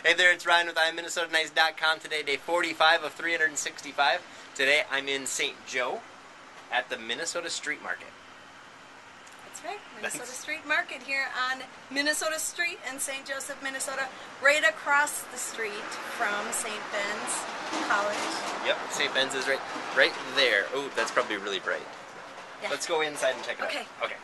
Hey there, it's Ryan with IMMinnesotanice.com. Today, day 45 of 365. Today, I'm in St. Joe at the Minnesota Street Market. That's right, Minnesota Thanks. Street Market here on Minnesota Street in St. Joseph, Minnesota, right across the street from St. Ben's College. Yep, St. Ben's is right there. Oh, that's probably really bright. Yeah. Let's go inside and check it Okay. out. Okay.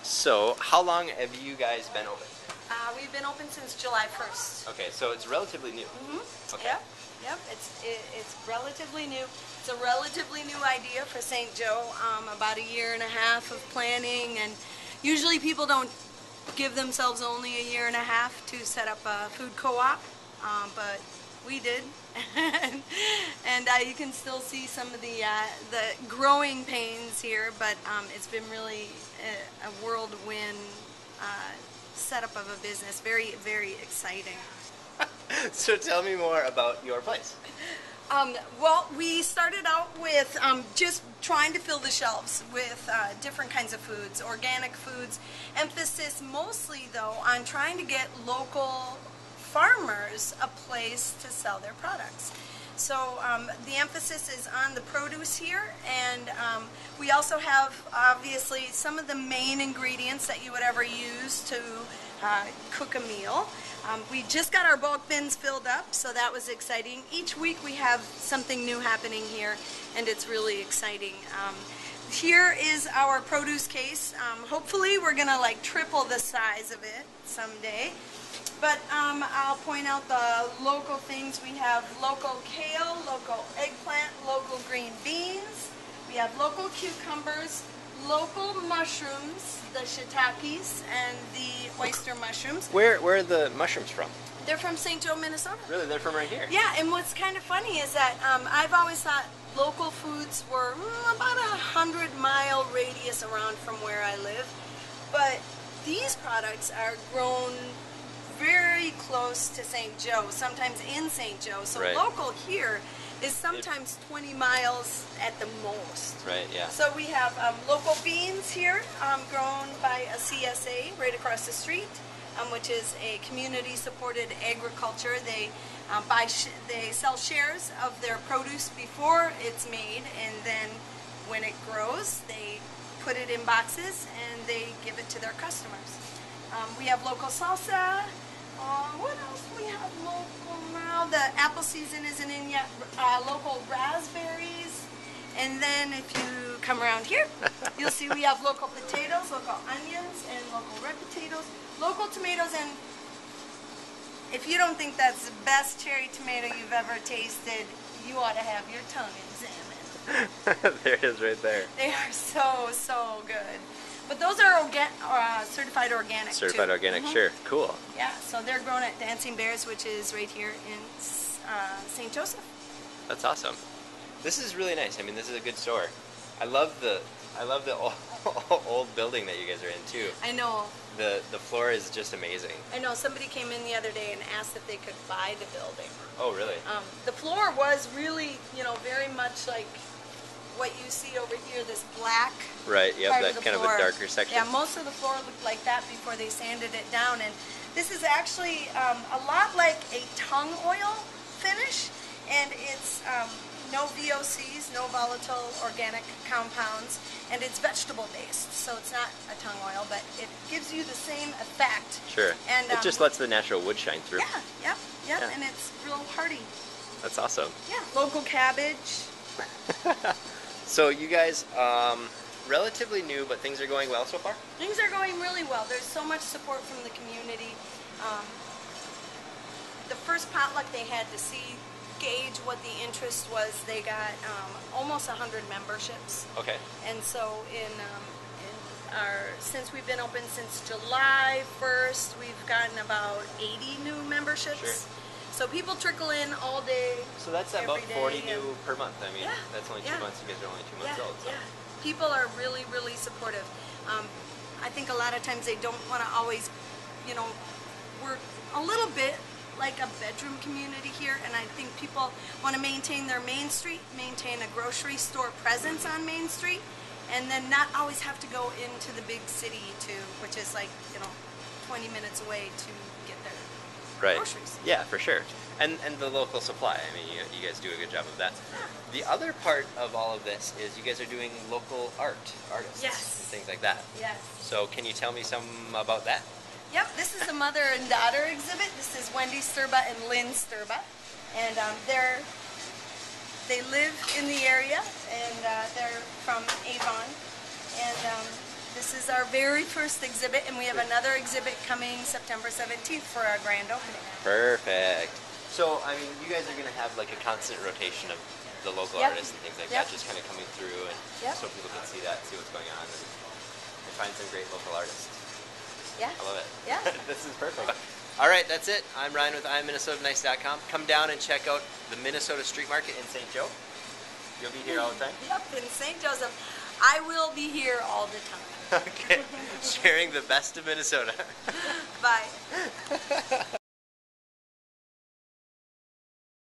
So, how long have you guys been open? We've been open since July 1st. Okay, so it's relatively new. Mm-hmm. Okay. Yep. It's relatively new. It's a relatively new idea for St. Joe. About a year and a half of planning, and usually people don't give themselves only a year and a half to set up a food co-op, but we did, and you can still see some of the growing pains here. But it's been really a whirlwind setup of a business. Very, very exciting. So tell me more about your place. Well, we started out with just trying to fill the shelves with different kinds of foods, organic foods. Emphasis mostly, though, on trying to get local farmers a place to sell their products. So the emphasis is on the produce here, and we also have, obviously, some of the main ingredients that you would ever use to cook a meal. We just got our bulk bins filled up, so that was exciting. Each week we have something new happening here, and it's really exciting. Here is our produce case. Hopefully we're going to like triple the size of it someday. But I'll point out the local things. We have local kale, local eggplant, local green beans. We have local cucumbers, local mushrooms, the shiitakes, and the oyster mushrooms. Where are the mushrooms from? They're from St. Joe, Minnesota. Really, they're from right here? Yeah, and what's kind of funny is that I've always thought local foods were about a 100-mile radius around from where I live. But these products are grown very close to St. Joe, sometimes in St. Joe. So right. Local here is sometimes 20 miles at the most. Right, yeah. So we have local beans here, grown by a CSA right across the street, which is a community-supported agriculture. They they sell shares of their produce before it's made, and then when it grows, they put it in boxes and they give it to their customers. We have local salsa. What else do we have local now? The apple season isn't in yet. Local raspberries. And then if you come around here, you'll see we have local potatoes, local onions, and local red potatoes, local tomatoes. And if you don't think that's the best cherry tomato you've ever tasted, you ought to have your tongue examined. There it is right there. They are so, so good. But those are certified organic. Certified too. organic, sure. Cool. Yeah, so they're grown at Dancing Bears, which is right here in St. Joseph. That's awesome. This is really nice. I mean, this is a good store. I love the old building that you guys are in too. I know. The floor is just amazing. I know. Somebody came in the other day and asked if they could buy the building. Oh, really? The floor was really, very much like what you see over here, this black right, yep, part that of the kind floor. of a darker section. Yeah, most of the floor looked like that before they sanded it down, and this is actually a lot like a tung oil finish, and it's no VOCs, no volatile organic compounds, and it's vegetable based, so it's not a tung oil, but it gives you the same effect. Sure. And it just lets the natural wood shine through. Yeah, and it's real hearty. That's awesome. Yeah, local cabbage. So you guys, relatively new, but things are going well so far? Things are going really well. There's so much support from the community. The first potluck they had to gauge what the interest was, they got almost 100 memberships. Okay. And so since we've been open since July 1st, we've gotten about 80 new memberships. Sure. So people trickle in all day. So that's about 40 new per month. I mean, yeah, that's only 2 months. You guys are only 2 months old. So. Yeah, people are really, really supportive. I think a lot of times they don't want to always, we're a little bit like a bedroom community here, and I think people want to maintain their Main Street, maintain a grocery store presence on Main Street, and then not always have to go into the big city which is like 20 minutes away to get their groceries. Yeah, for sure. And the local supply. I mean, you guys do a good job of that. The other part of all of this is you guys are doing local artists, Yes. and things like that. Yes. So can you tell me some about that? Yep, this is a mother and daughter exhibit. This is Wendy Sturba and Lynn Sturba, and they live in the area, and they're from Avon, and this is our very first exhibit, and we have another exhibit coming September 17th for our grand opening. Perfect. So, I mean, you guys are going to have like a constant rotation of the local Yep. artists and things like Yep. that, just kind of coming through, and Yep. so people can see that, see what's going on, and find some great local artists. Yeah. I love it. Yeah. This is perfect. All right, that's it. I'm Ryan with I'mMinnesotaNice.com. Come down and check out the Minnesota Street Market in St. Joe. You'll be here all the time? Yep, in St. Joseph. I will be here all the time. Okay. Sharing the best of Minnesota. Bye.